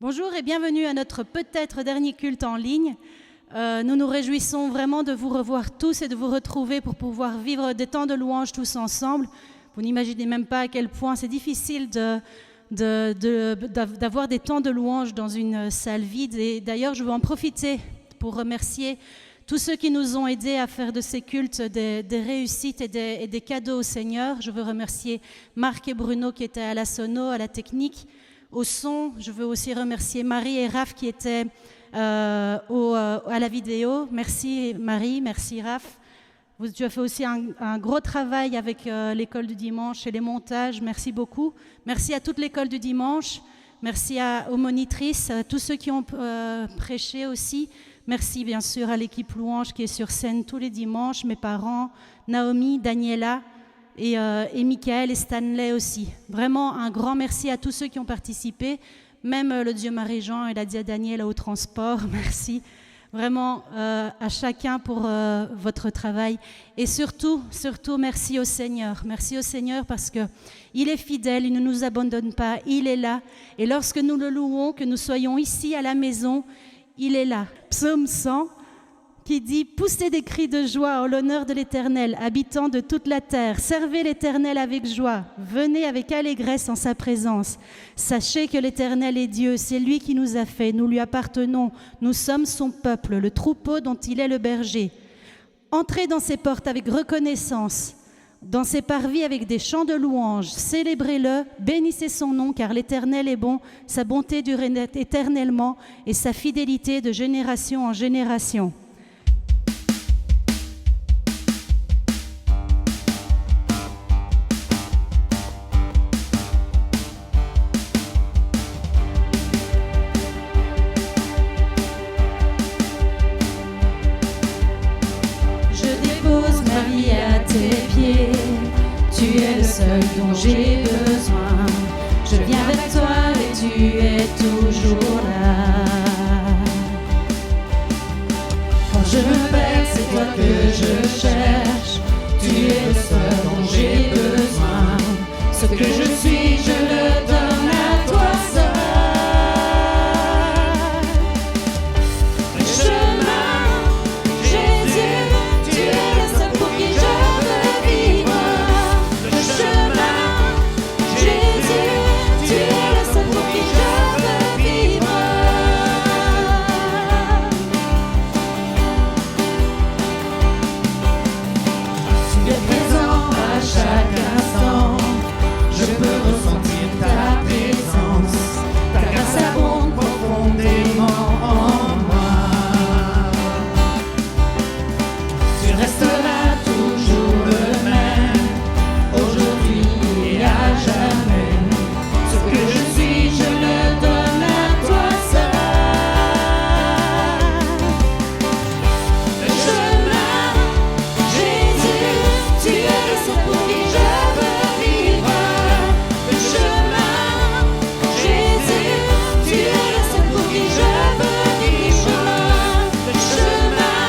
Bonjour et bienvenue à notre peut-être dernier culte en ligne. Nous nous réjouissons vraiment de vous revoir tous et de vous retrouver pour pouvoir vivre des temps de louange tous ensemble. Vous n'imaginez même pas à quel point c'est difficile d'avoir des temps de louange dans une salle vide. Et d'ailleurs, je veux en profiter pour remercier tous ceux qui nous ont aidés à faire de ces cultes des réussites et des cadeaux au Seigneur. Je veux remercier Marc et Bruno qui étaient à la sono, à la technique, au son. Je veux aussi remercier Marie et Raph qui étaient à la vidéo. Merci Marie, merci Raph. Tu as fait aussi un gros travail avec l'école du dimanche et les montages. Merci beaucoup. Merci à toute l'école du dimanche. Merci aux monitrices, à tous ceux qui ont prêché aussi. Merci bien sûr à l'équipe louange qui est sur scène tous les dimanches, mes parents, Naomi, Daniela et Michael et Stanley aussi. Vraiment un grand merci à tous ceux qui ont participé, même le Dieu Marie-Jean et la Dia Daniela au transport. Merci vraiment à chacun pour votre travail. Et surtout, merci au Seigneur. Merci au Seigneur parce qu'il est fidèle, il ne nous abandonne pas, il est là. Et lorsque nous le louons, que nous soyons ici à la maison, il est là. Psaume 100 qui dit « Poussez des cris de joie en l'honneur de l'Éternel, habitants de toute la terre. Servez l'Éternel avec joie. Venez avec allégresse en sa présence. Sachez que l'Éternel est Dieu. C'est lui qui nous a fait. Nous lui appartenons. Nous sommes son peuple, le troupeau dont il est le berger. Entrez dans ses portes avec reconnaissance, dans ses parvis avec des chants de louange. Célébrez-le, bénissez son nom, car l'Éternel est bon. Sa bonté dure éternellement et sa fidélité de génération en génération. » Tu es le seul dont j'ai besoin. Je viens vers toi et tu es toujours là. Quand je me perds, c'est toi que je cherche. Tu es le seul dont j'ai besoin. Ce que je suis, je le donne à toi seul. Le chemin, Jésus, tu es le seul pour qui je veux vivre. Le chemin, Jésus, tu es le seul pour qui je veux vivre. Tu es présent à chaque instant. Je peux ressentir ta présence. Ta grâce abonde profondément en moi. Tu resteras toujours le même, aujourd'hui et à jamais. Ce que je suis, je le donne à toi seul. Le chemin, Jésus, tu es le seul pour qui je veux vivre. Le chemin, Jésus, tu es le seul pour qui je veux vivre. Le chemin,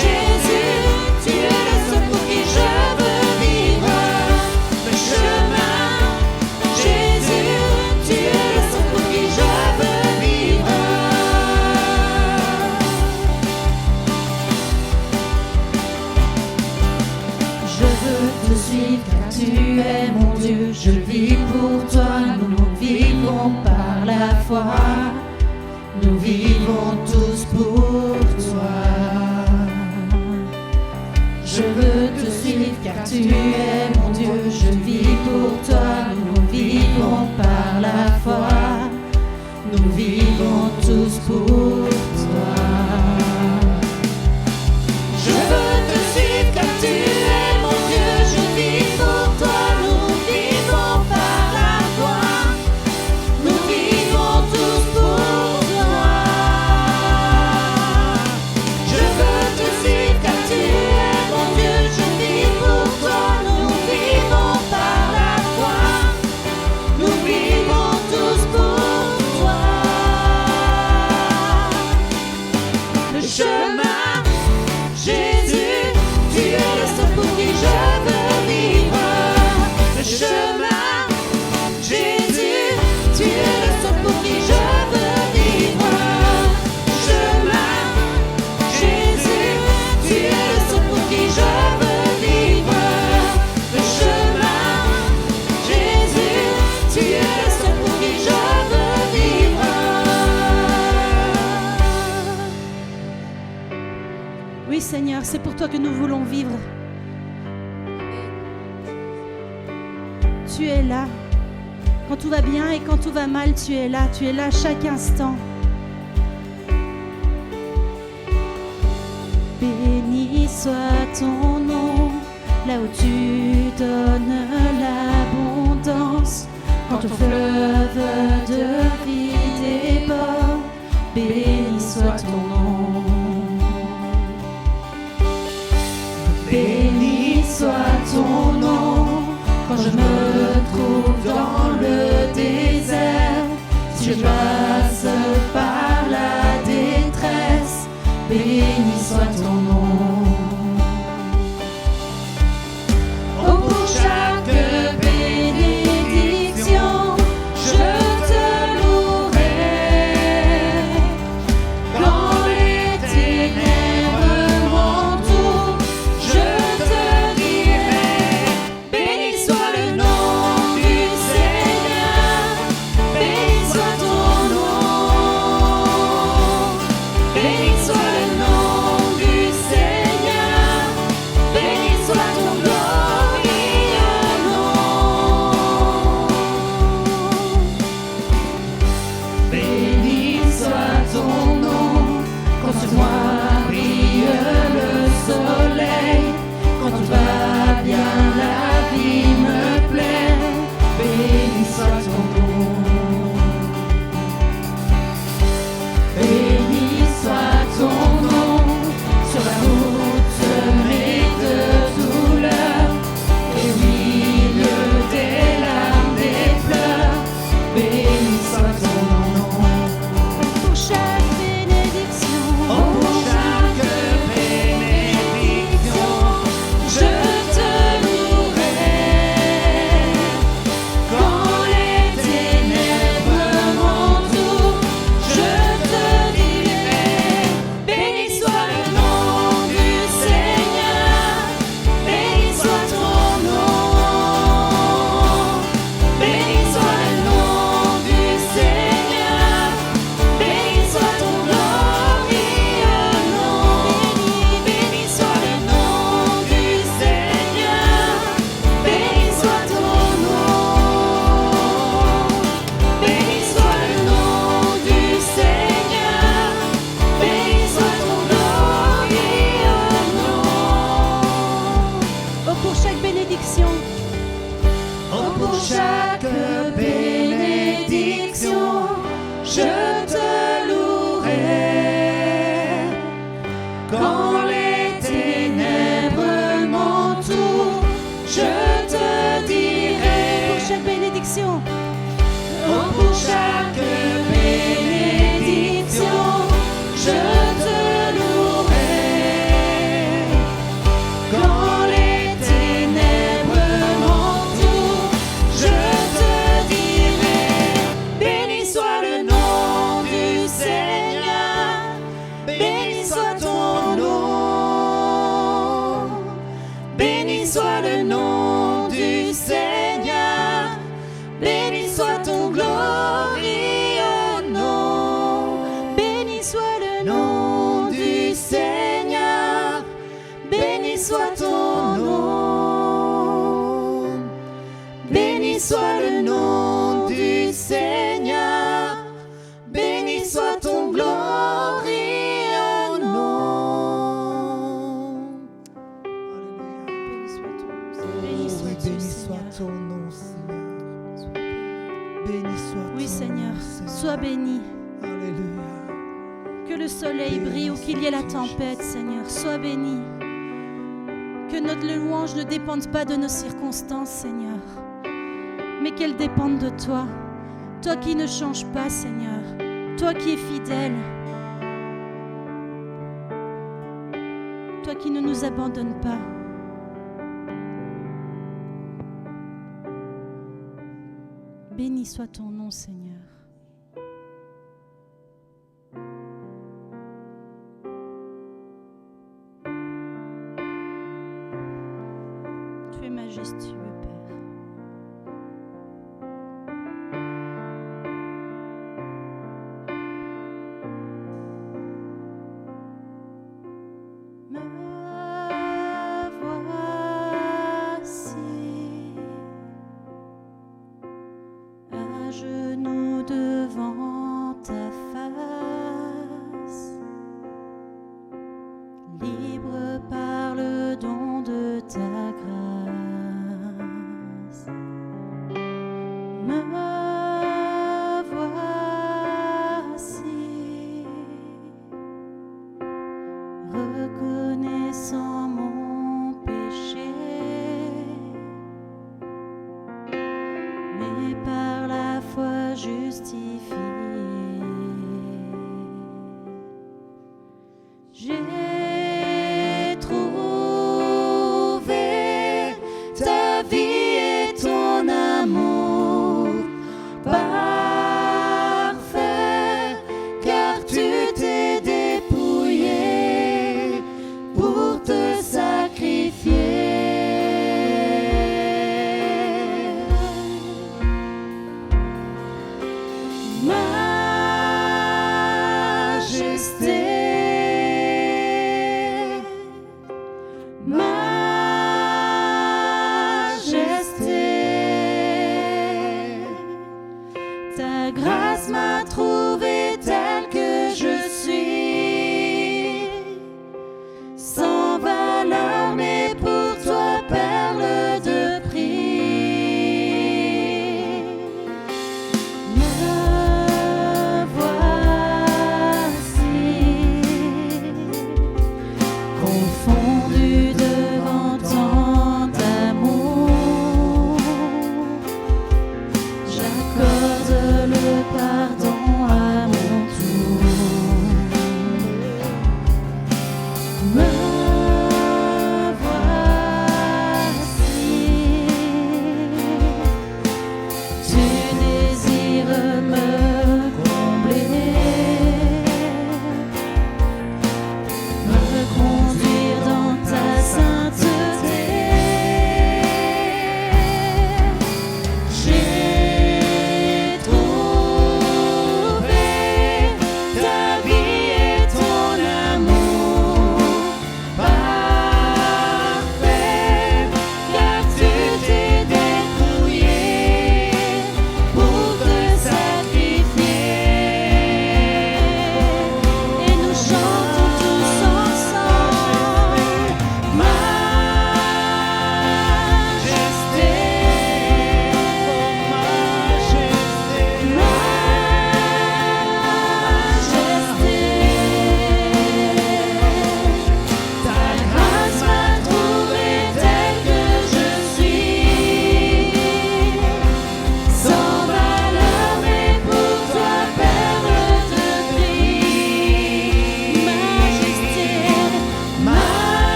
Jésus, tu es le seul pour qui je veux vivre. Le chemin, Jésus, tu es le seul pour qui je veux vivre. Je veux te suivre car tu es mon Dieu. Je vis pour toi, nous vivons par la foi. Nous vivons tous pour toi. Je veux te suivre car tu es mon Dieu. Je vis pour toi, nous vivons par la foi. Nous vivons tous pour toi. Je veux te suivre car tu es mon Dieu. Je vis pour toi, nous vivons par la foi. Nous vivons tous pour toi. Je veux te suivre car tu es mon Dieu. Je vis pour toi, nous vivons par la foi. Seigneur, c'est pour toi que nous voulons vivre. Tu es là. Quand tout va bien et quand tout va mal, tu es là. Tu es là chaque instant. Béni soit ton nom, là où tu donnes l'abondance. Quand ton fleuve de vie déborde, béni soit ton nom. Béni soit ton nom, quand je me trouve dans le désert. Si je passe par la détresse, béni soit ton nom. Oh, pour chaque bénédiction, je te louerai. Quand les ténèbres m'entourent, je te dirai, béni soit le nom du Seigneur, béni soit ton nom, béni soit le nom du Seigneur, béni soit ton glorieux nom. Béni soit ton nom, quand sur moi brille le soleil, quand tout va bien, la vie me plaît, béni soit ton nom. Béni soit ton nom, sur la route semée de douleur, et au milieu des larmes, des pleurs, béni soit ton nom. Pour chaque bénédiction, oh, pour chaque bénédiction, je te louerai. Quand les ténèbres m'entourent, je te dirai, béni soit le nom du Seigneur, béni soit ton nom, béni soit le nom du Seigneur, béni soit ton glorieux nom. Béni soit le nom du Seigneur, béni soit ton nom, béni soit le nom du Seigneur, béni soit ton glorieux nom. Oh, pour chaque bénédiction, oh, pour chaque bénédiction, je te louerai. Quand les ténèbres m'entourent, je te dirai. Pour chaque bénédiction, oh, pour chaque bénédiction, je te louerai. Quand les ténèbres m'entourent, je te dirai, béni soit le nom du Seigneur, béni soit ton nom, béni soit le nom du Seigneur, béni soit ton glorieux nom, béni soit le nom du Seigneur, béni soit ton nom, béni soit le nom du Seigneur, béni soit ton glorieux nom. Béni sois-tu, Béni Seigneur. soit ton nom, Seigneur. Béni soit ton Oui, Seigneur, nom, sois béni. Alléluia. Que le soleil brille ou qu'il y ait la tempête, Seigneur, sois béni. Que notre louange ne dépende pas de nos circonstances, Seigneur, mais qu'elle dépende de toi. Toi qui ne changes pas, Seigneur. Toi qui es fidèle. Toi qui ne nous abandonnes pas. Béni soit ton nom, Seigneur. Tu es majestueux, Père.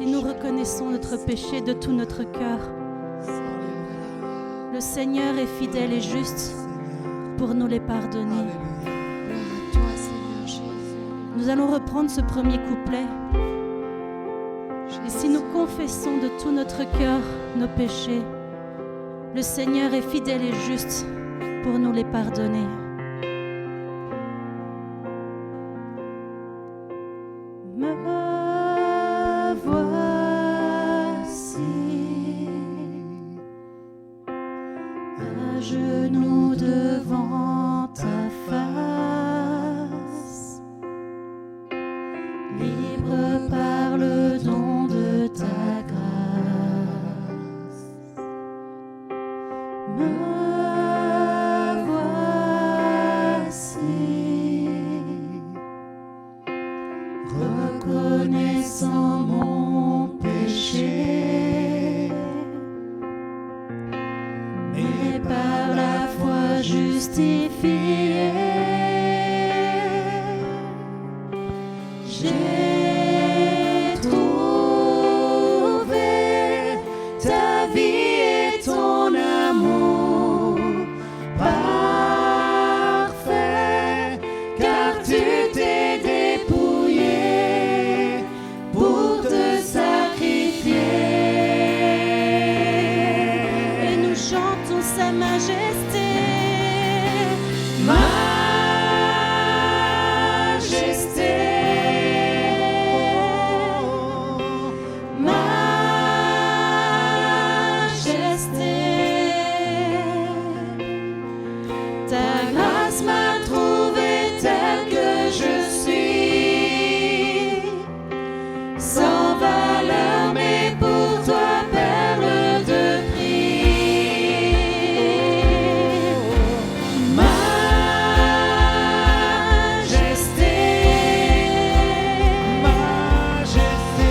Si nous reconnaissons notre péché de tout notre cœur, le Seigneur est fidèle et juste pour nous les pardonner. Gloire à toi, Seigneur Jésus. Nous allons reprendre ce premier couplet. Et si nous confessons de tout notre cœur nos péchés, le Seigneur est fidèle et juste pour nous les pardonner. Me voici à genoux devant ta face, libre par le don de ta grâce. Me voici, reconnaissant mon péché, mais par la foi justifié. J'ai trouvé ta vie et ton amour parfait, car tu t'es dépouillé pour te sacrifier. Et nous chantons sa majesté. Ta grâce m'a trouvé tel que je suis, sans valeur, mais pour toi, perle de prix. Majesté, majesté,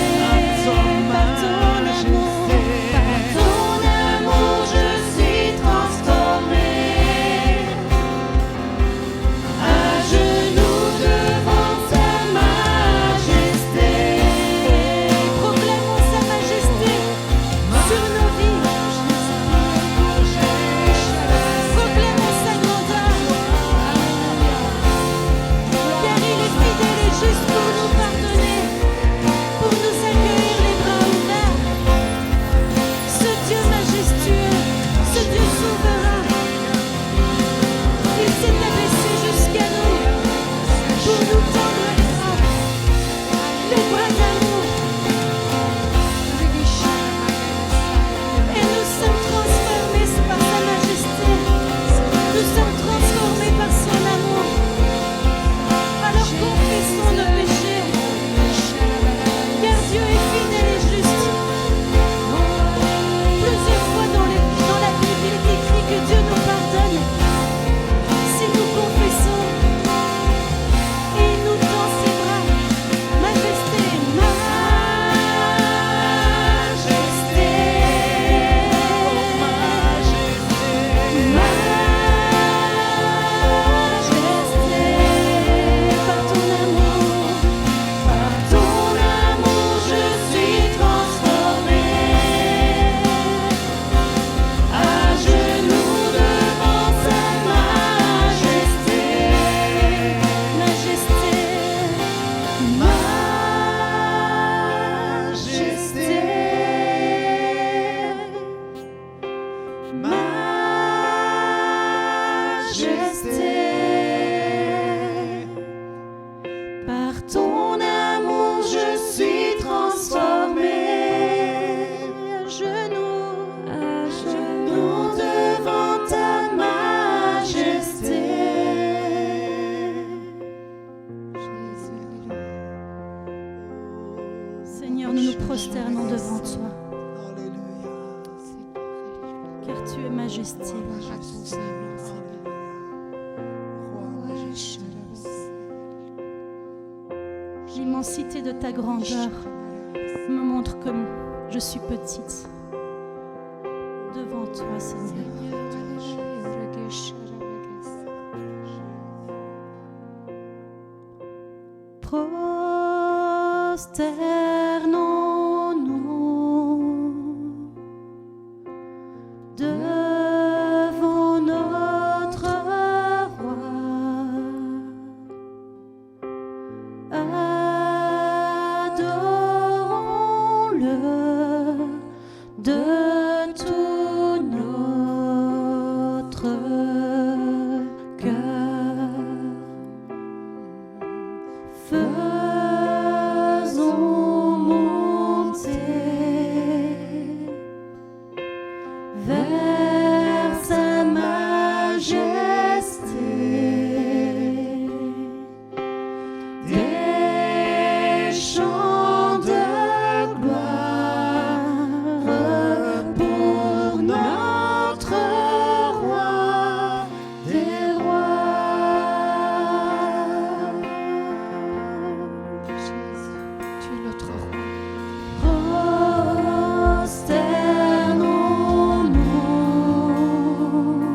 par ton amour, par ton amour, je suis transformé. À genoux devant sa majesté, proclamons sa majesté sur nos vies. Proclamons sa grandeur, car il est fidèle et juste pour nous pardonner, pour nous accueillir les bras ouverts. Ce Dieu majestueux, ce Dieu souverain, il s'est abaissé jusqu'à nous pour nous tendre les bras d'amour. Et nous sommes transformés par sa majesté. Nous sommes transformés par son amour. Alors confessons nos péchés, car Dieu est fidèle et juste. Plusieurs fois dans la Bible, il est écrit que Dieu nous pardonne si nous confessons et il nous tend ses bras. Majesté, majesté, majesté, par ton amour, je suis transformé. À genoux devant sa majesté, majesté, majesté, par ton amour, je suis transformé. À genoux devant ta majesté. Seigneur, nous nous prosternons devant toi, car tu es majesté. Gloire à ton Saint-Nom, Seigneur. Roi majestueux. L'immensité de ta grandeur me montre comme je suis petite devant toi, Seigneur. Prosternons-nous devant notre roi. Adorons-le de tout notre cœur. Faisons monter vers sa majesté des chants de gloire pour notre roi des rois. Jésus, tu es notre roi. Prosternons-nous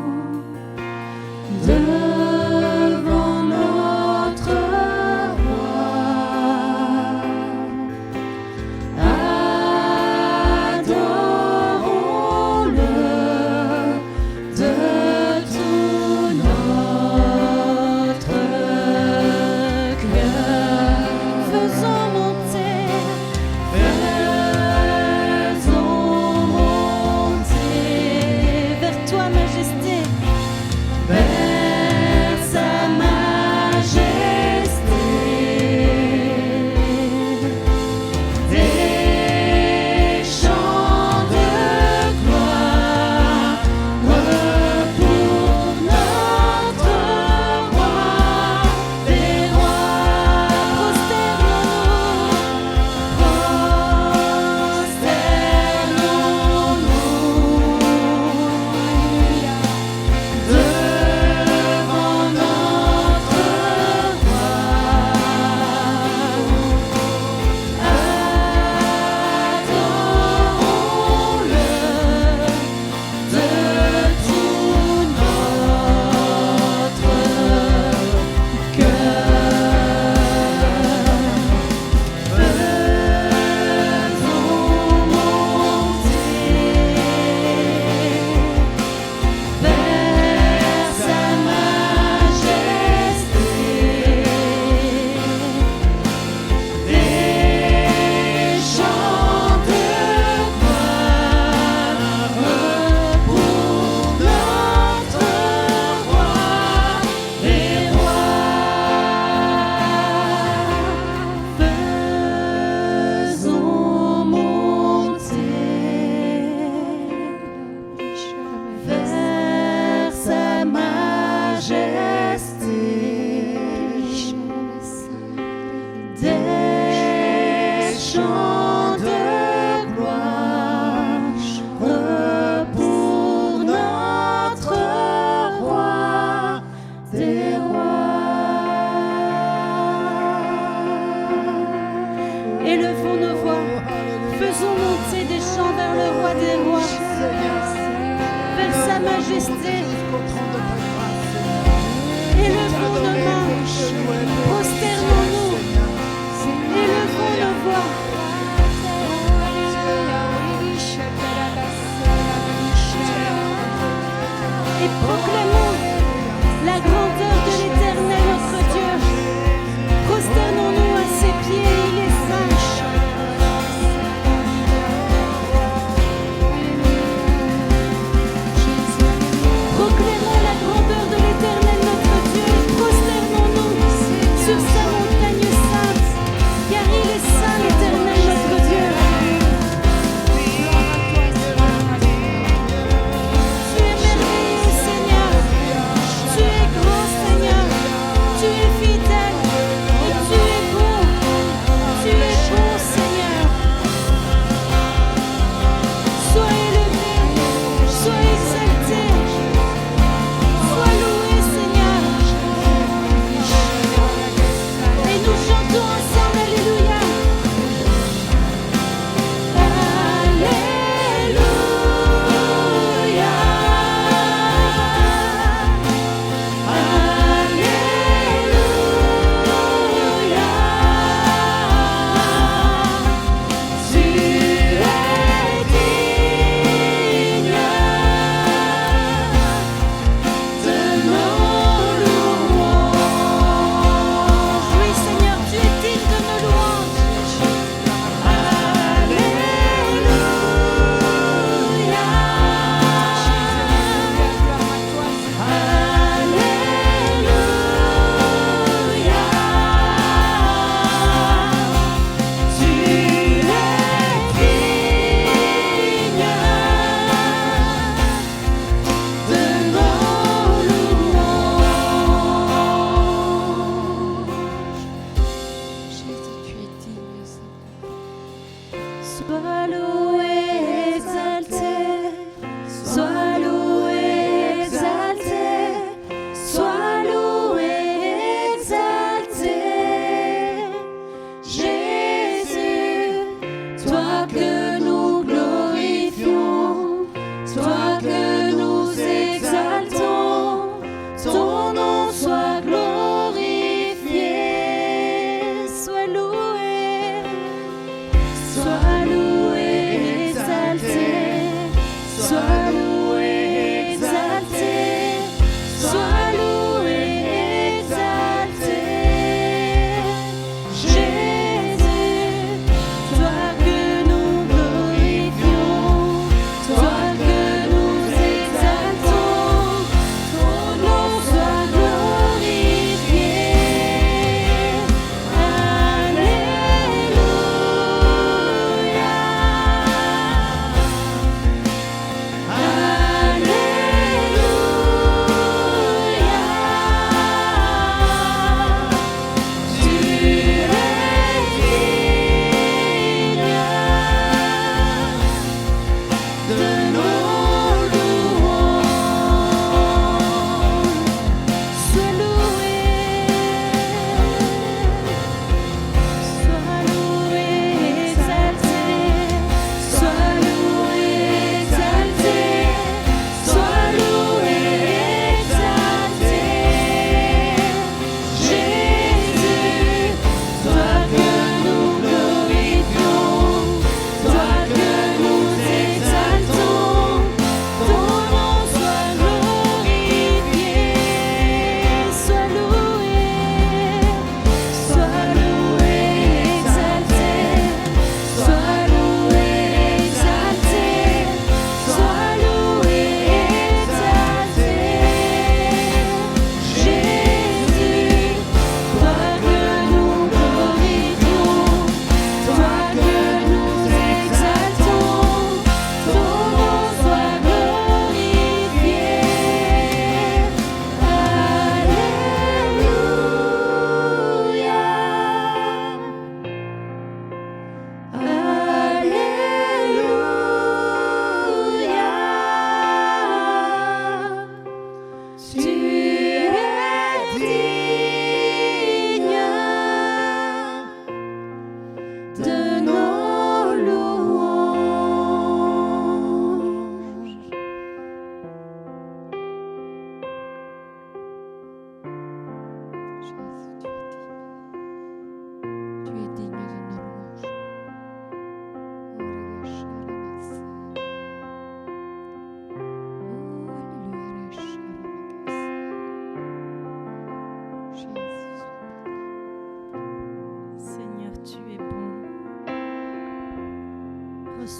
devant notre roi. Adorons-le de tout notre cœur. Faisons monter vers toi, majesté, vers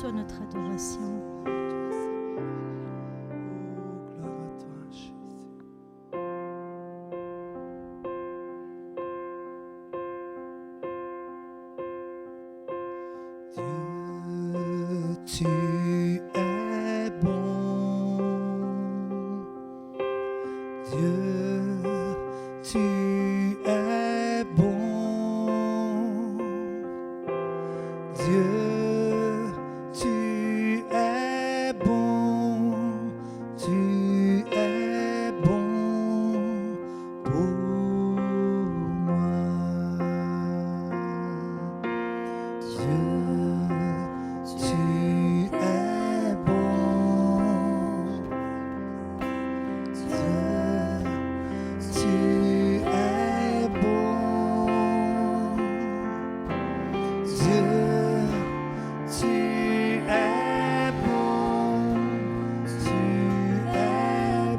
Reçois notre adoration. Oh, gloire à toi, Jésus. Dieu, tu es bon. Dieu, tu es bon. Dieu, tu es bon. Tu es bon pour moi. Dieu, tu es bon. Dieu, tu es bon. Dieu, tu es bon. Tu es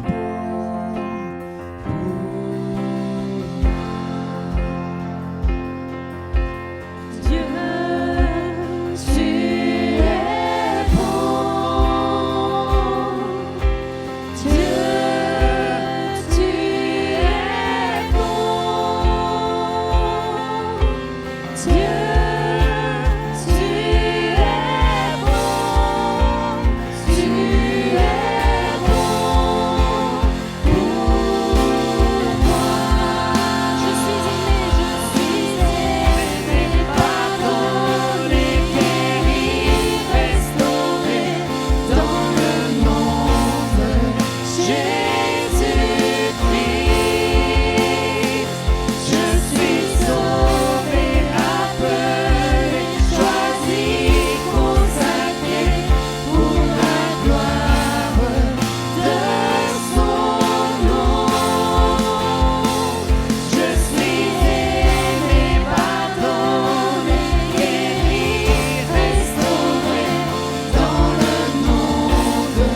bon pour Dieu, tu es bon. Dieu, tu es bon. Dieu, tu es bon. Tu es bon pour moi. Je suis aimé, pardonné, guéri, restauré dans le nom de Jésus-Christ. Je suis sauvé, appelé, choisi, consacré pour la gloire de son nom. Je suis aimé, pardonné, guéri, restauré dans le nom de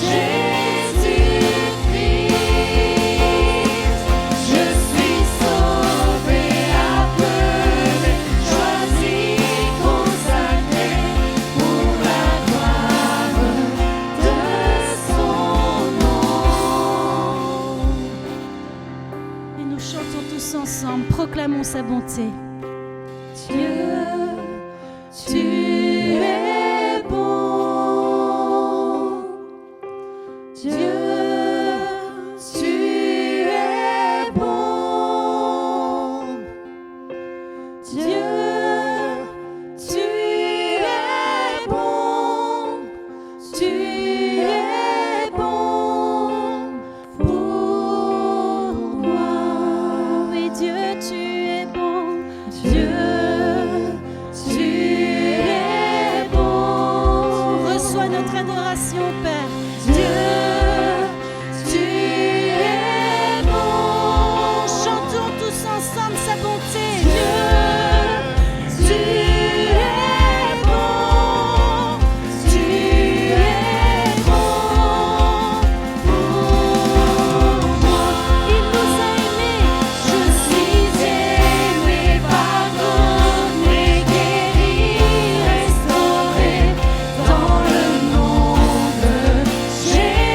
Jésus-Christ. Je suis sauvé, appelé, choisi, consacré pour la gloire de son nom. Et nous chantons tous ensemble, proclamons sa bonté. Dieu, tu es bon. Dieu, tu es bon. Dieu, tu es bon. Tu es bon pour moi. Oui, Dieu, tu es bon. Dieu, tu es bon. Reçois notre adoration, Père. Dieu, tu es bon. Chantons tous ensemble sa bonté. Dieu, tu es bon. Tu es bon pour moi. Il nous a aimés. Je suis aimé, pardonné, guéri, restauré dans le nom de Jésus-Christ.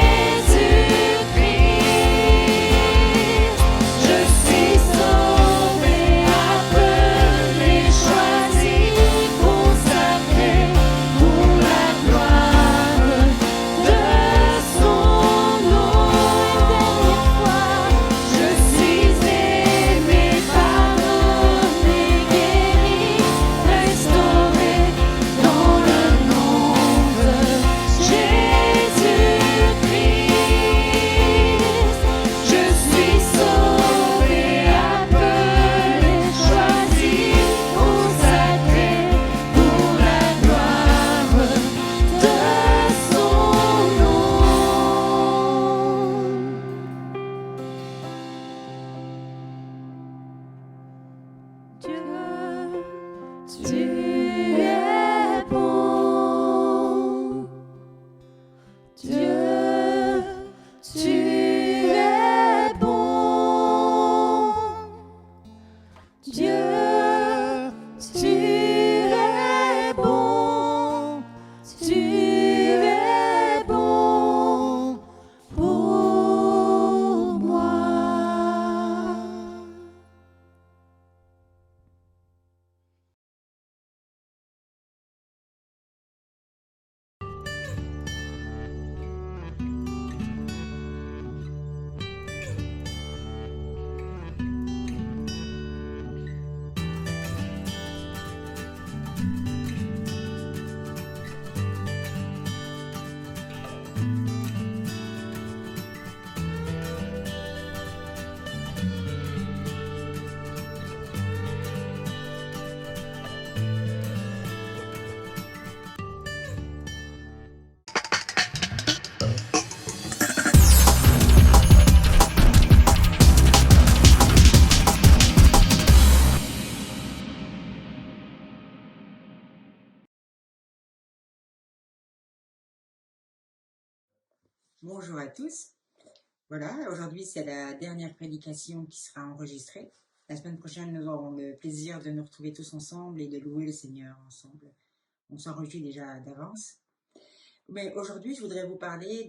Je suis sauvé, appelé, choisi, consacré pour la gloire de son nom. Je suis aimé, pardonné, guéri, restauré dans le nom de Jésus-Christ. Je suis sauvé, appelé, choisi, consacré pour la gloire de son nom. Dieu, tu es bon. Dieu, tu es bon. Dieu, tu es bon. Bonjour à tous. Voilà, aujourd'hui c'est la dernière prédication qui sera enregistrée. La semaine prochaine, nous aurons le plaisir de nous retrouver tous ensemble et de louer le Seigneur ensemble. On s'en réjouit déjà d'avance. Mais aujourd'hui, je voudrais vous parler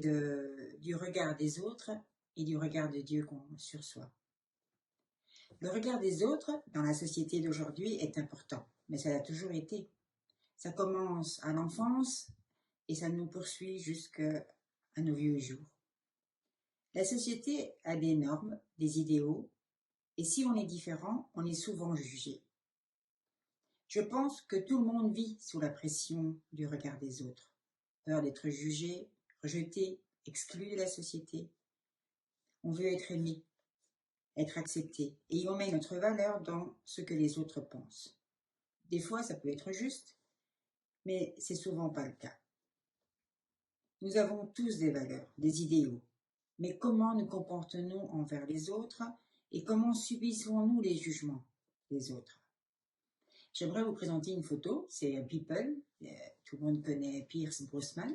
du regard des autres et du regard de Dieu sur soi. Le regard des autres dans la société d'aujourd'hui est important, mais ça l'a toujours été. Ça commence à l'enfance et ça nous poursuit jusqu'à nos vieux jours. La société a des normes, des idéaux, et si on est différent, on est souvent jugé. Je pense que tout le monde vit sous la pression du regard des autres, peur d'être jugé, rejeté, exclu de la société. On veut être aimé, être accepté, et on met notre valeur dans ce que les autres pensent. Des fois, ça peut être juste, mais c'est souvent pas le cas. Nous avons tous des valeurs, des idéaux, mais comment nous comportons-nous envers les autres et comment subissons-nous les jugements des autres? J'aimerais vous présenter une photo, c'est People, tout le monde connaît Pierce Brosnan,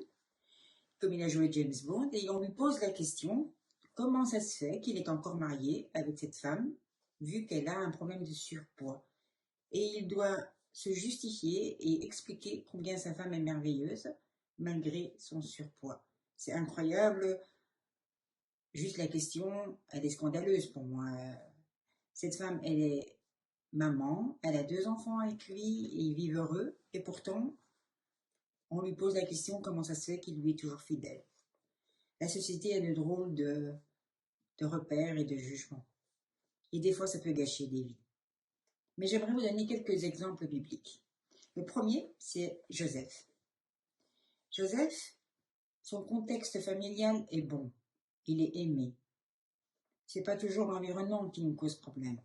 comme il a joué James Bond, et on lui pose la question, comment ça se fait qu'il est encore marié avec cette femme, vu qu'elle a un problème de surpoids? Et il doit se justifier et expliquer combien sa femme est merveilleuse, malgré son surpoids. C'est incroyable. Juste la question, elle est scandaleuse pour moi. Cette femme, elle est maman, elle a 2 enfants avec lui, et ils vivent heureux, et pourtant, on lui pose la question comment ça se fait qu'il lui est toujours fidèle. La société a de drôles de repères et de jugements. Et des fois, ça peut gâcher des vies. Mais j'aimerais vous donner quelques exemples bibliques. Le premier, c'est Joseph. Joseph, son contexte familial est bon. Il est aimé. C'est pas toujours l'environnement qui nous cause problème.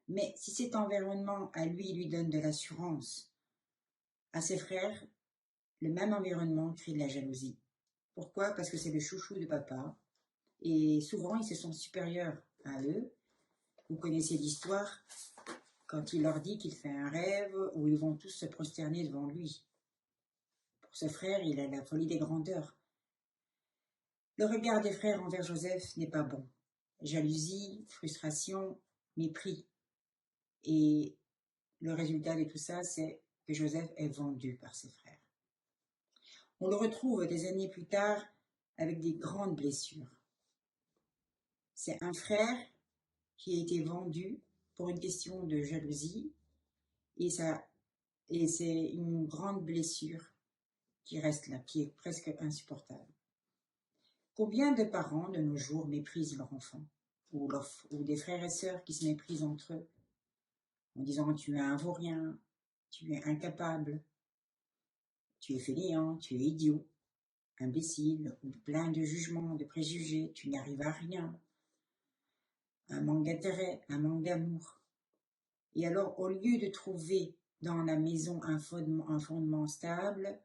Mais si cet environnement à lui donne de l'assurance, à ses frères, le même environnement crée de la jalousie. Pourquoi? Parce que c'est le chouchou de papa. Et souvent, ils se sentent supérieurs à eux. Vous connaissez l'histoire, quand il leur dit qu'il fait un rêve où ils vont tous se prosterner devant lui. Pour ce frère, il a la folie des grandeurs. Le regard des frères envers Joseph n'est pas bon. Jalousie, frustration, mépris. Et le résultat de tout ça, c'est que Joseph est vendu par ses frères. On le retrouve des années plus tard avec des grandes blessures. C'est un frère qui a été vendu pour une question de jalousie et c'est une grande blessure qui reste là, qui est presque insupportable. Combien de parents de nos jours méprisent leur enfant ou des frères et sœurs qui se méprisent entre eux en disant tu es un vaurien, tu es incapable, tu es fainéant, tu es idiot, imbécile, ou plein de jugements, de préjugés, tu n'arrives à rien, un manque d'intérêt, un manque d'amour. Et alors, au lieu de trouver dans la maison un fondement stable,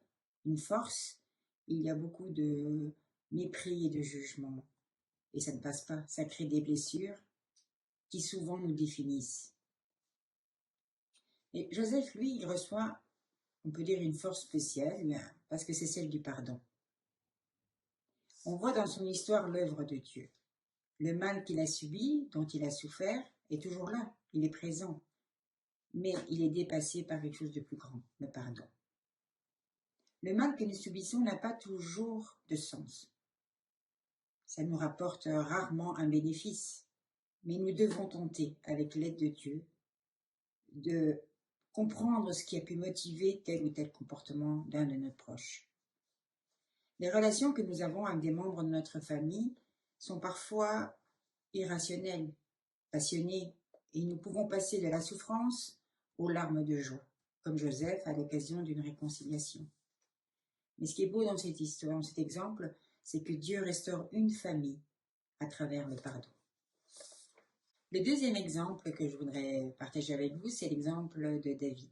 une force, il y a beaucoup de mépris et de jugement. Et ça ne passe pas, ça crée des blessures qui souvent nous définissent. Et Joseph, lui, il reçoit, on peut dire, une force spéciale, parce que c'est celle du pardon. On voit dans son histoire l'œuvre de Dieu. Le mal qu'il a subi, dont il a souffert, est toujours là, il est présent. Mais il est dépassé par quelque chose de plus grand, le pardon. Le mal que nous subissons n'a pas toujours de sens. Ça nous rapporte rarement un bénéfice, mais nous devons tenter, avec l'aide de Dieu, de comprendre ce qui a pu motiver tel ou tel comportement d'un de nos proches. Les relations que nous avons avec des membres de notre famille sont parfois irrationnelles, passionnées, et nous pouvons passer de la souffrance aux larmes de joie, comme Joseph à l'occasion d'une réconciliation. Mais ce qui est beau dans cette histoire, dans cet exemple, c'est que Dieu restaure une famille à travers le pardon. Le deuxième exemple que je voudrais partager avec vous, c'est l'exemple de David.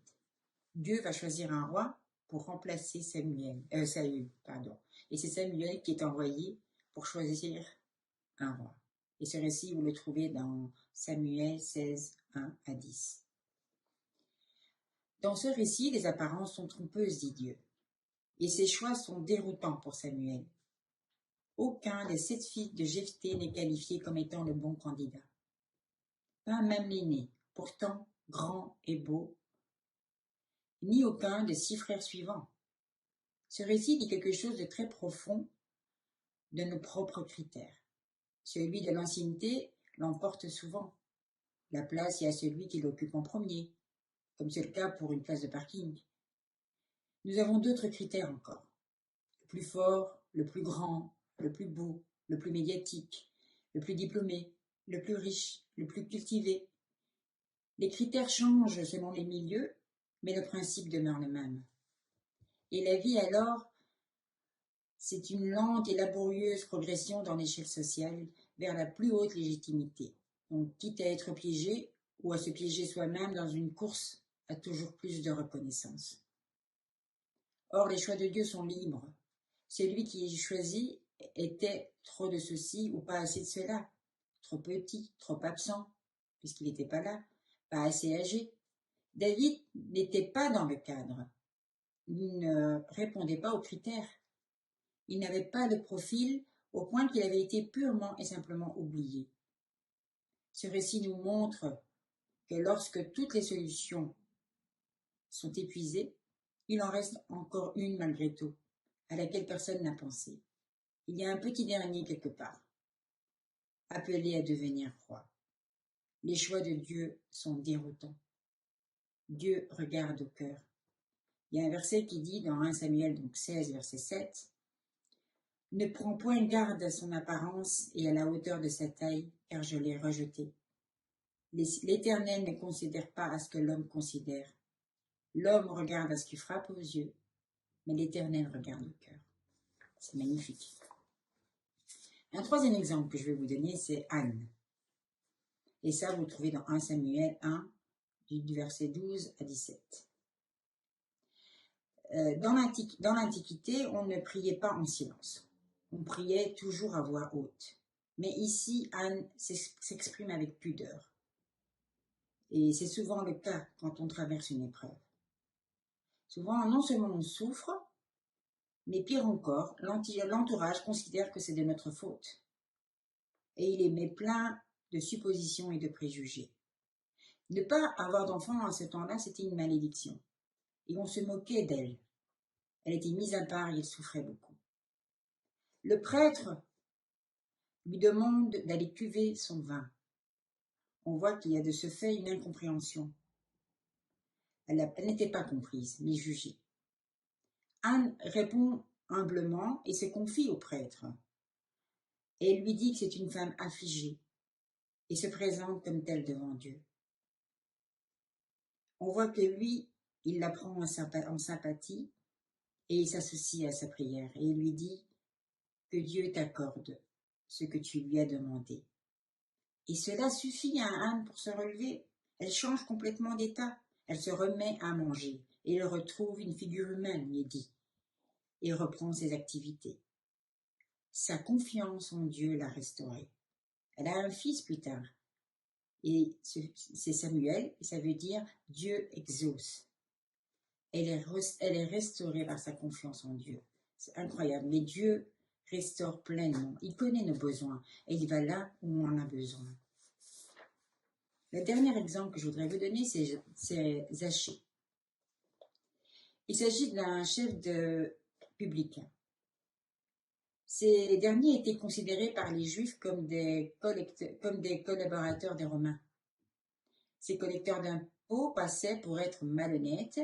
Dieu va choisir un roi pour remplacer Saül. Et c'est Samuel qui est envoyé pour choisir un roi. Et ce récit, vous le trouvez dans Samuel 16, 1 à 10. Dans ce récit, les apparences sont trompeuses, dit Dieu. Et ses choix sont déroutants pour Samuel. aucun des 7 fils de Jephthé n'est qualifié comme étant le bon candidat. Pas même l'aîné, pourtant grand et beau, ni aucun des 6 frères suivants. Ce récit dit quelque chose de très profond de nos propres critères. Celui de l'ancienneté l'emporte souvent. La place est à celui qui l'occupe en premier, comme c'est le cas pour une place de parking. Nous avons d'autres critères encore. Le plus fort, le plus grand, le plus beau, le plus médiatique, le plus diplômé, le plus riche, le plus cultivé. Les critères changent selon les milieux, mais le principe demeure le même. Et la vie alors, c'est une lente et laborieuse progression dans l'échelle sociale vers la plus haute légitimité. Donc, quitte à être piégé ou à se piéger soi-même dans une course à toujours plus de reconnaissance. Or, les choix de Dieu sont libres. Celui qui est choisi était trop de ceci ou pas assez de cela, trop petit, trop absent, puisqu'il n'était pas là, pas assez âgé. David n'était pas dans le cadre. Il ne répondait pas aux critères. Il n'avait pas de profil au point qu'il avait été purement et simplement oublié. Ce récit nous montre que lorsque toutes les solutions sont épuisées, il en reste encore une malgré tout, à laquelle personne n'a pensé. Il y a un petit dernier quelque part, appelé à devenir roi. Les choix de Dieu sont déroutants. Dieu regarde au cœur. Il y a un verset qui dit dans 1 Samuel donc 16, verset 7, « Ne prends point garde à son apparence et à la hauteur de sa taille, car je l'ai rejeté. L'Éternel ne considère pas à ce que l'homme considère. L'homme regarde à ce qui frappe aux yeux, mais l'Éternel regarde au cœur. » C'est magnifique. Un troisième exemple que je vais vous donner, c'est Anne. Et ça, vous le trouvez dans 1 Samuel 1, du verset 12 à 17. Dans l'Antiquité, on ne priait pas en silence. On priait toujours à voix haute. Mais ici, Anne s'exprime avec pudeur. Et c'est souvent le cas quand on traverse une épreuve. Souvent, non seulement on souffre, mais pire encore, l'entourage considère que c'est de notre faute. Et il est met plein de suppositions et de préjugés. Ne pas avoir d'enfant à ce temps-là, c'était une malédiction. Et on se moquait d'elle. Elle était mise à part et elle souffrait beaucoup. Le prêtre lui demande d'aller cuver son vin. On voit qu'il y a de ce fait une incompréhension. Elle n'était pas comprise, mais jugée. Anne répond humblement et se confie au prêtre. Et elle lui dit que c'est une femme affligée et se présente comme telle devant Dieu. On voit que lui, il la prend en sympathie et il s'associe à sa prière. Et il lui dit que Dieu t'accorde ce que tu lui as demandé. Et cela suffit à Anne pour se relever. Elle change complètement d'état. Elle se remet à manger et elle retrouve une figure humaine, il est dit, et reprend ses activités. Sa confiance en Dieu l'a restaurée. Elle a un fils plus tard. Et c'est Samuel, et ça veut dire Dieu exauce. Elle est restaurée par sa confiance en Dieu. C'est incroyable. Mais Dieu restaure pleinement. Il connaît nos besoins et il va là où on en a besoin. Le dernier exemple que je voudrais vous donner, c'est Zachée. Il s'agit d'un chef de publicain. Ces derniers étaient considérés par les Juifs comme des collaborateurs des Romains. Ces collecteurs d'impôts passaient pour être malhonnêtes,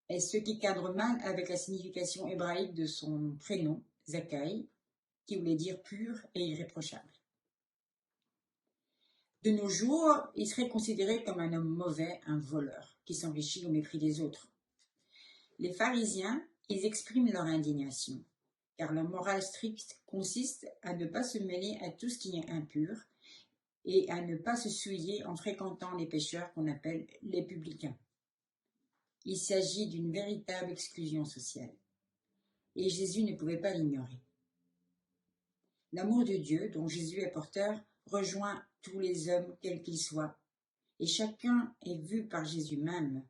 et ce qui cadre mal avec la signification hébraïque de son prénom, Zakkai, qui voulait dire pur et irréprochable. De nos jours, il serait considéré comme un homme mauvais, un voleur, qui s'enrichit au mépris des autres. Les pharisiens, ils expriment leur indignation, car la morale stricte consiste à ne pas se mêler à tout ce qui est impur et à ne pas se souiller en fréquentant les pécheurs qu'on appelle les publicains. Il s'agit d'une véritable exclusion sociale. Et Jésus ne pouvait pas l'ignorer. L'amour de Dieu, dont Jésus est porteur, rejoint tous les hommes, quels qu'ils soient. Et chacun est vu par Jésus même,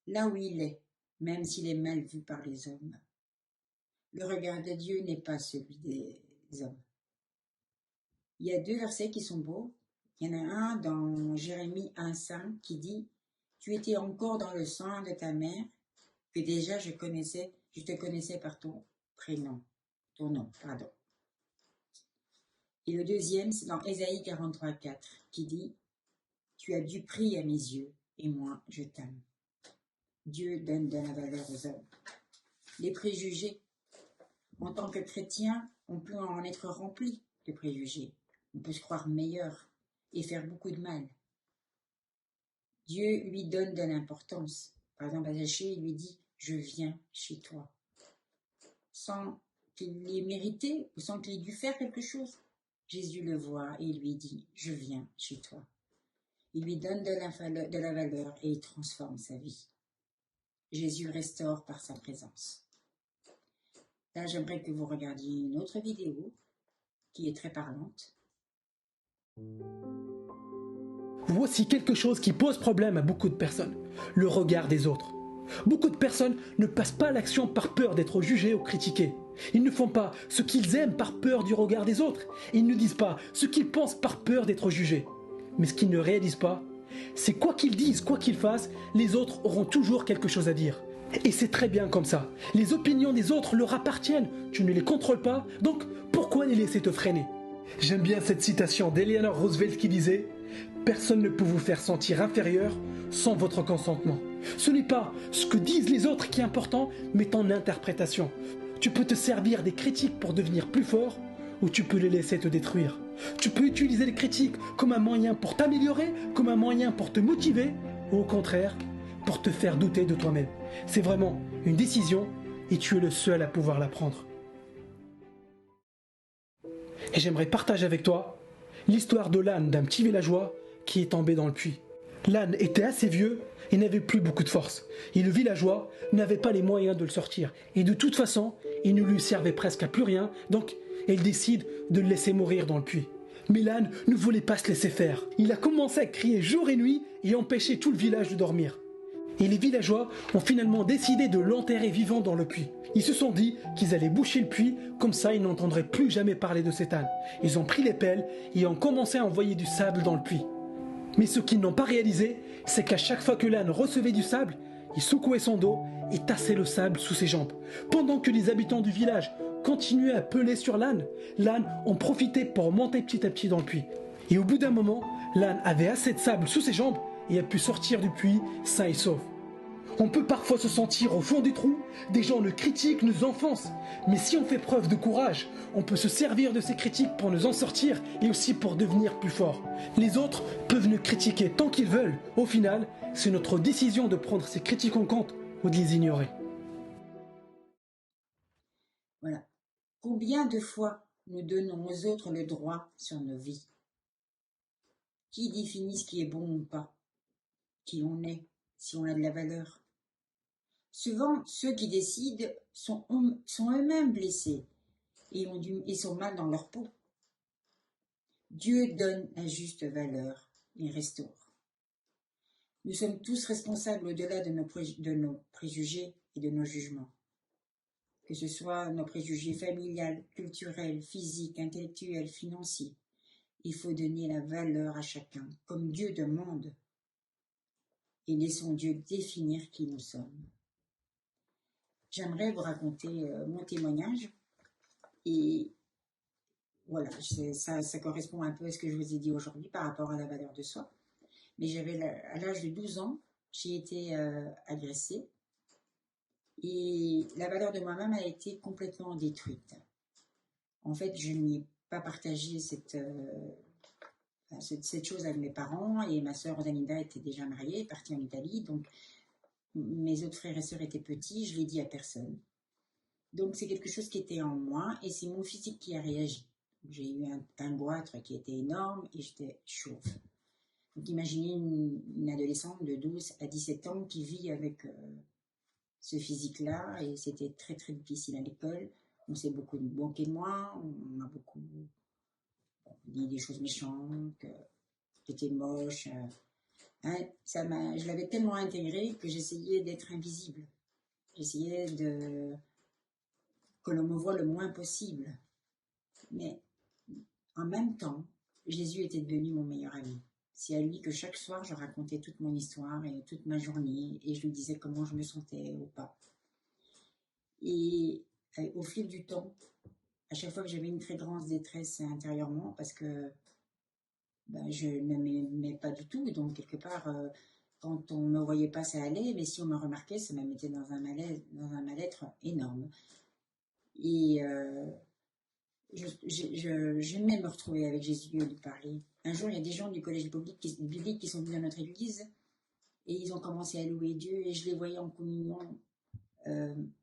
là où il est, même s'il est mal vu par les hommes. Le regard de Dieu n'est pas celui des hommes. Il y a 2 versets qui sont beaux. Il y en a un dans Jérémie 1,5 qui dit « Tu étais encore dans le sein de ta mère, que déjà je te connaissais par ton nom, pardon. » Et le deuxième, c'est dans Ésaïe 43,4 qui dit « Tu as du prix à mes yeux, et moi je t'aime. » Dieu donne de la valeur aux hommes. Les préjugés. En tant que chrétien, on peut en être rempli de préjugés. On peut se croire meilleur et faire beaucoup de mal. Dieu lui donne de l'importance. Par exemple, à Zachée, il lui dit « Je viens chez toi ». Sans qu'il l'ait mérité ou sans qu'il ait dû faire quelque chose. Jésus le voit et il lui dit « Je viens chez toi ». Il lui donne de la valeur et il transforme sa vie. Jésus restaure par sa présence. Là, j'aimerais que vous regardiez une autre vidéo qui est très parlante. Voici quelque chose qui pose problème à beaucoup de personnes, le regard des autres. Beaucoup de personnes ne passent pas à l'action par peur d'être jugées ou critiquées. Ils ne font pas ce qu'ils aiment par peur du regard des autres. Ils ne disent pas ce qu'ils pensent par peur d'être jugés. Mais ce qu'ils ne réalisent pas, c'est quoi qu'ils disent, quoi qu'ils fassent, les autres auront toujours quelque chose à dire. Et c'est très bien comme ça. Les opinions des autres leur appartiennent. Tu ne les contrôles pas, donc pourquoi les laisser te freiner? J'aime bien cette citation d'Eleanor Roosevelt qui disait « Personne ne peut vous faire sentir inférieur sans votre consentement. Ce n'est pas ce que disent les autres qui est important, mais ton interprétation. Tu peux te servir des critiques pour devenir plus fort, ou tu peux les laisser te détruire. Tu peux utiliser les critiques comme un moyen pour t'améliorer, comme un moyen pour te motiver, ou au contraire, pour te faire douter de toi-même. C'est vraiment une décision et tu es le seul à pouvoir la prendre. Et j'aimerais partager avec toi l'histoire de l'âne d'un petit villageois qui est tombé dans le puits. L'âne était assez vieux et n'avait plus beaucoup de force. Et le villageois n'avait pas les moyens de le sortir. Et de toute façon, il ne lui servait presque à plus rien, donc il décide de le laisser mourir dans le puits. Mais l'âne ne voulait pas se laisser faire. Il a commencé à crier jour et nuit et empêcher tout le village de dormir. Et les villageois ont finalement décidé de l'enterrer vivant dans le puits. Ils se sont dit qu'ils allaient boucher le puits, comme ça ils n'entendraient plus jamais parler de cet âne. Ils ont pris les pelles et ont commencé à envoyer du sable dans le puits. Mais ce qu'ils n'ont pas réalisé, c'est qu'à chaque fois que l'âne recevait du sable, il secouait son dos et tassait le sable sous ses jambes. Pendant que les habitants du village continuaient à peuler sur l'âne en profitait pour monter petit à petit dans le puits. Et au bout d'un moment, l'âne avait assez de sable sous ses jambes et a pu sortir du puits sain et sauf. On peut parfois se sentir au fond du trou, des gens nous critiquent, nous enfoncent. Mais si on fait preuve de courage, on peut se servir de ces critiques pour nous en sortir et aussi pour devenir plus fort. Les autres peuvent nous critiquer tant qu'ils veulent. Au final, c'est notre décision de prendre ces critiques en compte ou de les ignorer. Voilà. Combien de fois nous donnons aux autres le droit sur nos vies? Qui définit ce qui est bon ou pas? Qui on est, si on a de la valeur? Souvent, ceux qui décident sont eux-mêmes blessés et sont mal dans leur peau. Dieu donne la juste valeur et restaure. Nous sommes tous responsables au-delà de nos préjugés et de nos jugements. Que ce soit nos préjugés familiales, culturels, physiques, intellectuels, financiers. Il faut donner la valeur à chacun, comme Dieu demande. Et laissons Dieu définir qui nous sommes. J'aimerais vous raconter mon témoignage. Et voilà, ça correspond un peu à ce que je vous ai dit aujourd'hui par rapport à la valeur de soi. Mais à l'âge de 12 ans, j'ai été agressée. Et la valeur de moi-même a été complètement détruite. En fait, je n'ai pas partagé cette chose avec mes parents. Et ma sœur Rosalinda était déjà mariée, partie en Italie. Donc, mes autres frères et sœurs étaient petits, je ne l'ai dit à personne. Donc c'est quelque chose qui était en moi et c'est mon physique qui a réagi. J'ai eu un goitre qui était énorme et j'étais chauve. Donc imaginez une adolescente de 12 à 17 ans qui vit avec ce physique-là et c'était très très difficile à l'école. On s'est beaucoup moqué de moi, on m'a beaucoup dit des choses méchantes, j'étais moche. Je l'avais tellement intégré que j'essayais d'être invisible. J'essayais que l'on me voit le moins possible. Mais en même temps, Jésus était devenu mon meilleur ami. C'est à lui que chaque soir, je racontais toute mon histoire et toute ma journée, et je lui disais comment je me sentais ou pas. Et au fil du temps, à chaque fois que j'avais une très grande détresse intérieurement, parce que je ne m'aimais pas du tout, donc quelque part, quand on ne me voyait pas, ça allait, mais si on me remarquait, ça me mettait dans un mal-être énorme. Et j'aimais me retrouver avec Jésus et lui parler. Un jour, il y a des gens du collège biblique qui sont venus dans notre église, et ils ont commencé à louer Dieu, et je les voyais en communion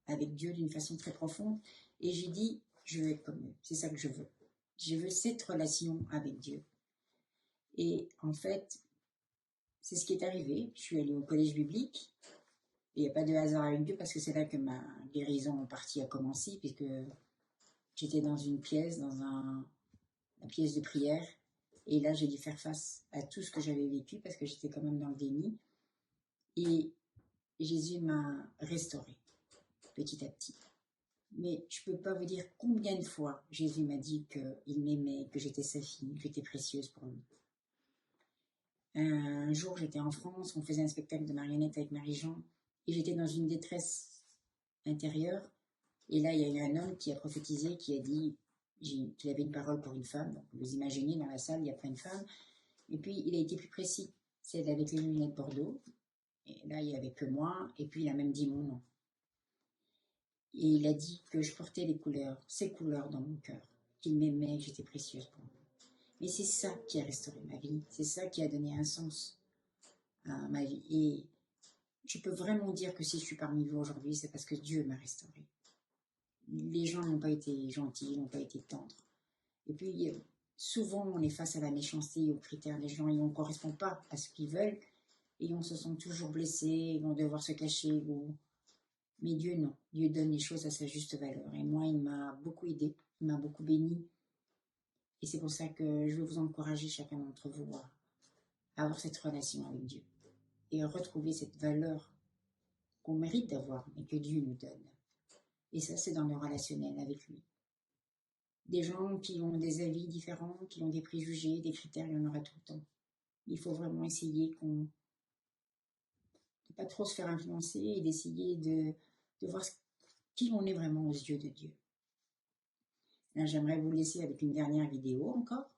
avec Dieu d'une façon très profonde, et j'ai dit, je veux être comme eux, c'est ça que je veux. Je veux cette relation avec Dieu. Et en fait, c'est ce qui est arrivé. Je suis allée au collège biblique. Il n'y a pas de hasard avec Dieu parce que c'est là que ma guérison en partie a commencé, puisque j'étais dans une pièce, la pièce de prière. Et là, j'ai dû faire face à tout ce que j'avais vécu parce que j'étais quand même dans le déni. Et Jésus m'a restaurée petit à petit. Mais je ne peux pas vous dire combien de fois Jésus m'a dit qu'il m'aimait, que j'étais sa fille, que j'étais précieuse pour lui. Un jour, j'étais en France, on faisait un spectacle de marionnettes avec Marie-Jean, et j'étais dans une détresse intérieure. Et là, il y a eu un homme qui a prophétisé, qui a dit qu'il avait une parole pour une femme. Donc, vous imaginez, dans la salle, il y a plein de femmes. Et puis, il a été plus précis. C'est avec les lunettes Bordeaux. Et là, il n'y avait que moi. Et puis, il a même dit mon nom. Et il a dit que je portais ces couleurs dans mon cœur, qu'il m'aimait, que j'étais précieuse pour lui. Mais c'est ça qui a restauré ma vie, c'est ça qui a donné un sens à ma vie. Et je peux vraiment dire que si je suis parmi vous aujourd'hui, c'est parce que Dieu m'a restaurée. Les gens n'ont pas été gentils, n'ont pas été tendres. Et puis, souvent, on est face à la méchanceté, aux critères des gens, et on ne correspond pas à ce qu'ils veulent, et on se sent toujours blessé, ils vont devoir se cacher. Mais Dieu, non. Dieu donne les choses à sa juste valeur. Et moi, il m'a beaucoup aidé, il m'a beaucoup béni. Et c'est pour ça que je veux vous encourager, chacun d'entre vous, à avoir cette relation avec Dieu et à retrouver cette valeur qu'on mérite d'avoir, mais que Dieu nous donne. Et ça, c'est dans le relationnel avec lui. Des gens qui ont des avis différents, qui ont des préjugés, des critères, il y en aura tout le temps. Il faut vraiment essayer de ne pas trop se faire influencer et d'essayer de voir qui on est vraiment aux yeux de Dieu. Là, j'aimerais vous laisser avec une dernière vidéo encore.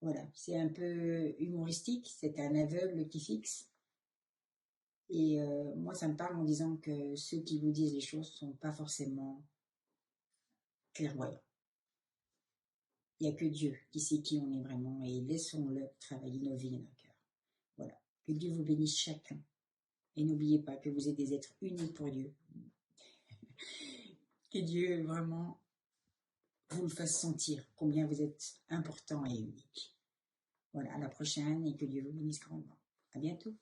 Voilà, c'est un peu humoristique, c'est un aveugle qui fixe. Et moi, ça me parle en disant que ceux qui vous disent les choses ne sont pas forcément clairvoyants. Il n'y a que Dieu qui sait qui on est vraiment et laissons-le travailler nos vies et nos cœurs. Voilà, que Dieu vous bénisse chacun. Et n'oubliez pas que vous êtes des êtres unis pour Dieu. Que Dieu vraiment vous le fasse sentir combien vous êtes important et unique. Voilà, à la prochaine et que Dieu vous bénisse grandement. À bientôt.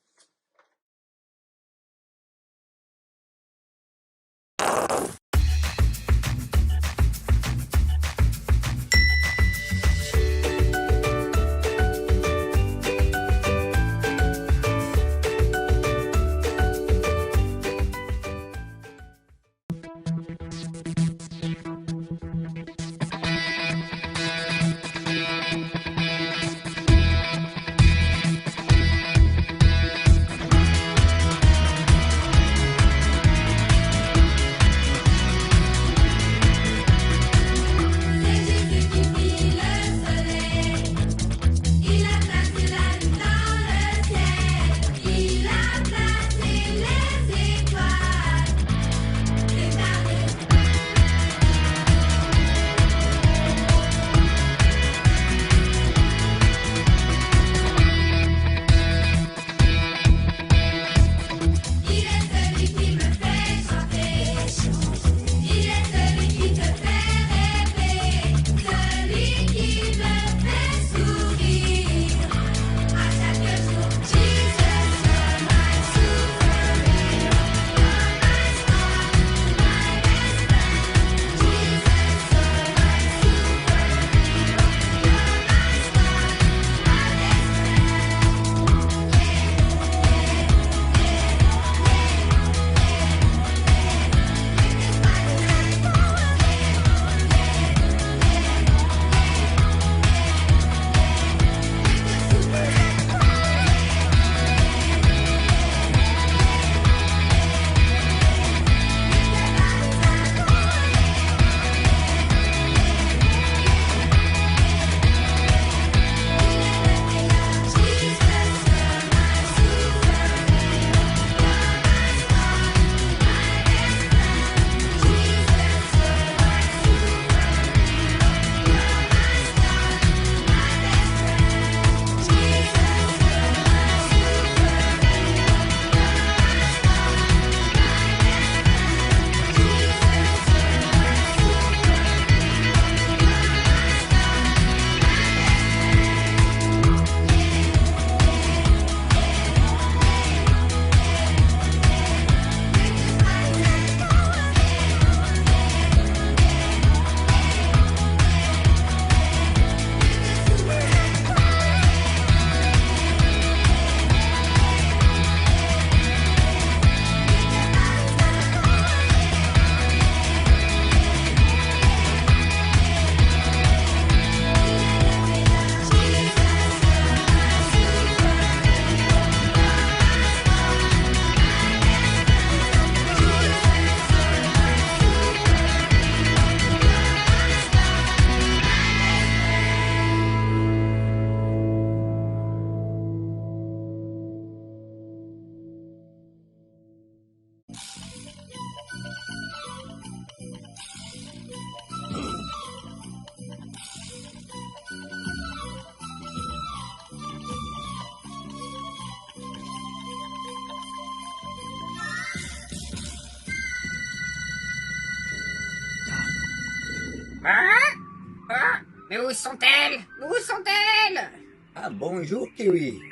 Mais où sont-elles? Où sont-elles? Ah bonjour Kiwi.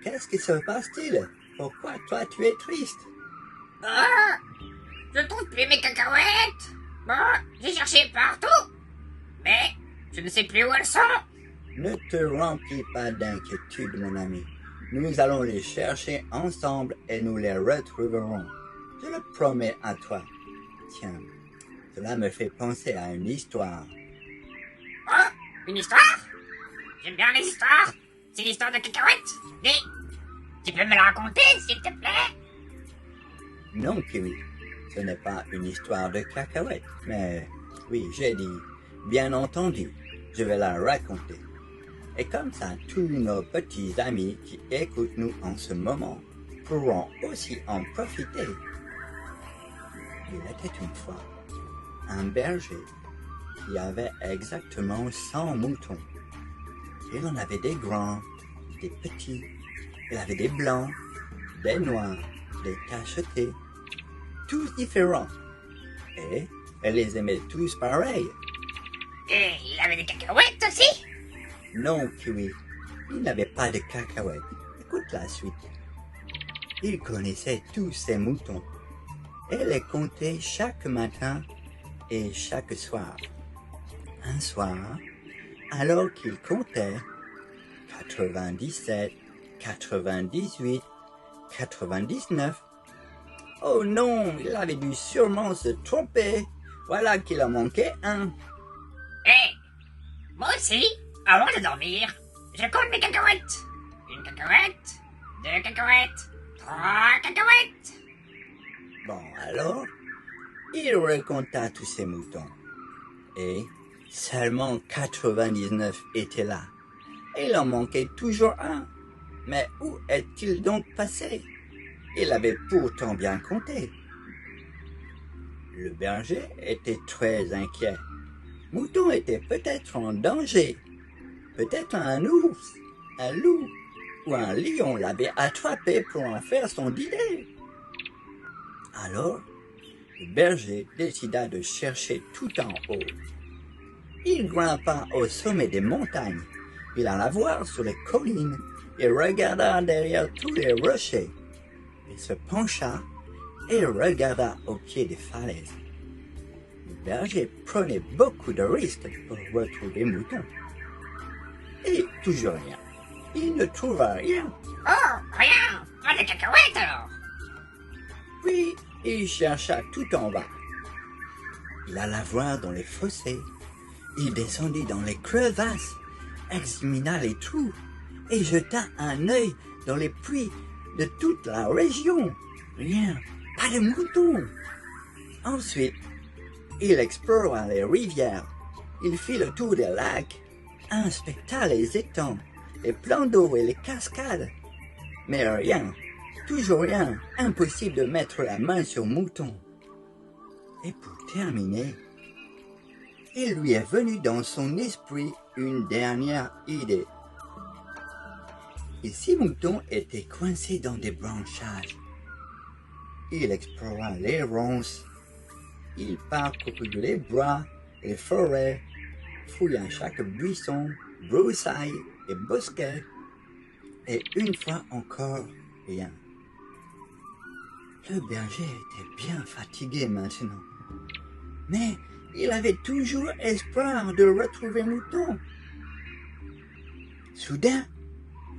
Qu'est-ce qui se passe-t-il? Pourquoi toi tu es triste? Ah! Je ne trouve plus mes cacahuètes! Bon, j'ai cherché partout! Mais je ne sais plus où elles sont! Ne te remplis pas d'inquiétude mon ami. Nous allons les chercher ensemble et nous les retrouverons. Je le promets à toi. Tiens, cela me fait penser à une histoire. Oh! Une histoire? J'aime bien les histoires! C'est l'histoire de cacahuètes! Dis! Tu peux me la raconter, s'il te plaît? Non Kiwi, ce n'est pas une histoire de cacahuètes. Mais oui, j'ai dit, bien entendu, je vais la raconter. Et comme ça, tous nos petits amis qui écoutent nous en ce moment pourront aussi en profiter. Il était une fois un berger qui avait exactement 100 moutons. Il en avait des grands, des petits, il avait des blancs, des noirs, des cachetés, tous différents. Et elle les aimait tous pareils. Et il avait des cacahuètes aussi? Non, Kiwi, il n'avait pas de cacahuètes. Écoute la suite. Il connaissait tous ses moutons et les comptait chaque matin et chaque soir. Un soir, alors qu'il comptait 97, 98, 99, oh non, il avait dû sûrement se tromper. Voilà qu'il en manquait un. Hé! Moi aussi, avant de dormir, je compte mes cacahuètes. Une cacahuète, deux cacahuètes, trois cacahuètes. Bon, alors, il recompta tous ses moutons. Et seulement 99 étaient là. Il en manquait toujours un. Mais où est-il donc passé? Il avait pourtant bien compté. Le berger était très inquiet. Mouton était peut-être en danger. Peut-être un ours, un loup ou un lion l'avait attrapé pour en faire son dîner. Alors, le berger décida de chercher tout en haut. Il grimpa au sommet des montagnes. Il alla voir sur les collines et regarda derrière tous les rochers. Il se pencha et regarda au pied des falaises. Le berger prenait beaucoup de risques pour retrouver Mouton. Et toujours rien. Il ne trouva rien. Oh, rien! Pas de cacahuètes alors! Puis, il chercha tout en bas. Il alla voir dans les fossés. Il descendit dans les crevasses, examina les trous et jeta un œil dans les puits de toute la région. Rien, pas de moutons. Ensuite, il explora les rivières. Il fit le tour des lacs, inspecta les étangs, les plans d'eau et les cascades. Mais rien, toujours rien, impossible de mettre la main sur Mouton. Et pour terminer, il lui est venu dans son esprit une dernière idée. Et si Mouton était coincé dans des branchages? Il explora les ronces, il parcourut les bois, les forêts, fouilla chaque buisson, broussaille et bosquet, et une fois encore, rien. Le berger était bien fatigué maintenant, mais il avait toujours espoir de retrouver Mouton. Soudain,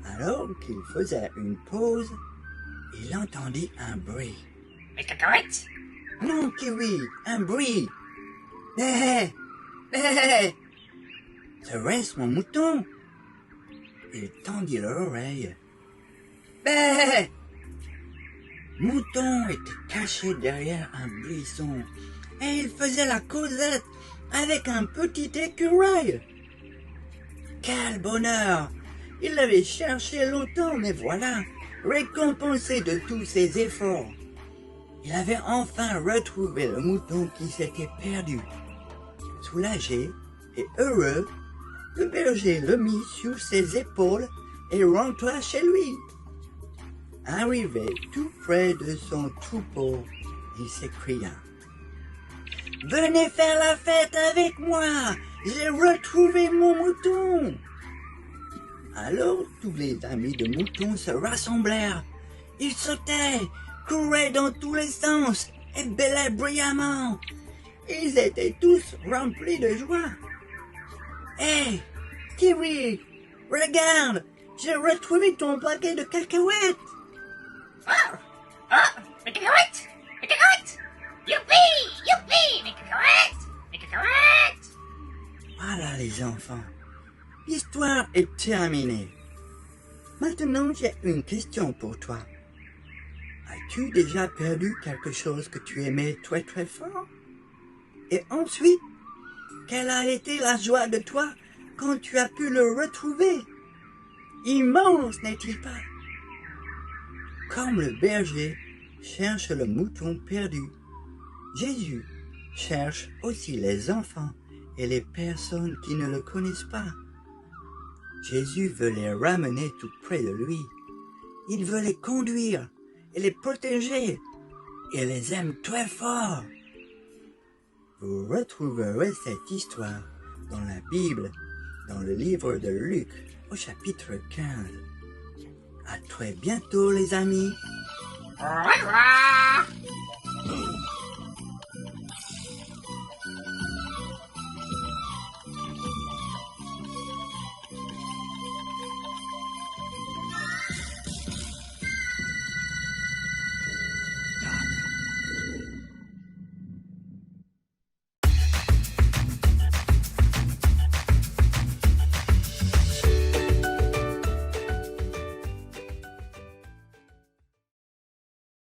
alors qu'il faisait une pause, il entendit un bruit. Mes cacahuètes? Non, Kiwi, un bruit. Hé, hé, serait-ce mon mouton? Il tendit l'oreille. Bé! Mouton était caché derrière un buisson et il faisait la causette avec un petit écureuil. Quel bonheur! Il l'avait cherché longtemps, mais voilà, récompensé de tous ses efforts. Il avait enfin retrouvé le mouton qui s'était perdu. Soulagé et heureux, le berger le mit sur ses épaules et rentra chez lui. Arrivé tout près de son troupeau, il s'écria: Venez faire la fête avec moi. J'ai retrouvé mon mouton. Alors tous les amis de mouton se rassemblèrent. Ils sautaient, couraient dans tous les sens et bêlaient bruyamment. Ils étaient tous remplis de joie. Hé, Kiwi, regarde, j'ai retrouvé ton paquet de cacahuètes. Oh, oh, mes cacahuètes, mes cacahuètes. Youpi, youpi, mes cacahuètes, mes cacahuètes. Voilà les enfants, l'histoire est terminée. Maintenant j'ai une question pour toi. As-tu déjà perdu quelque chose que tu aimais très très fort? Et ensuite, quelle a été la joie de toi quand tu as pu le retrouver? Immense, n'est-il pas? Comme le berger cherche le mouton perdu, Jésus cherche aussi les enfants et les personnes qui ne le connaissent pas. Jésus veut les ramener tout près de lui. Il veut les conduire et les protéger. Il les aime très fort. Vous retrouverez cette histoire dans la Bible, dans le livre de Luc, au chapitre 15. À très bientôt les amis. Au revoir.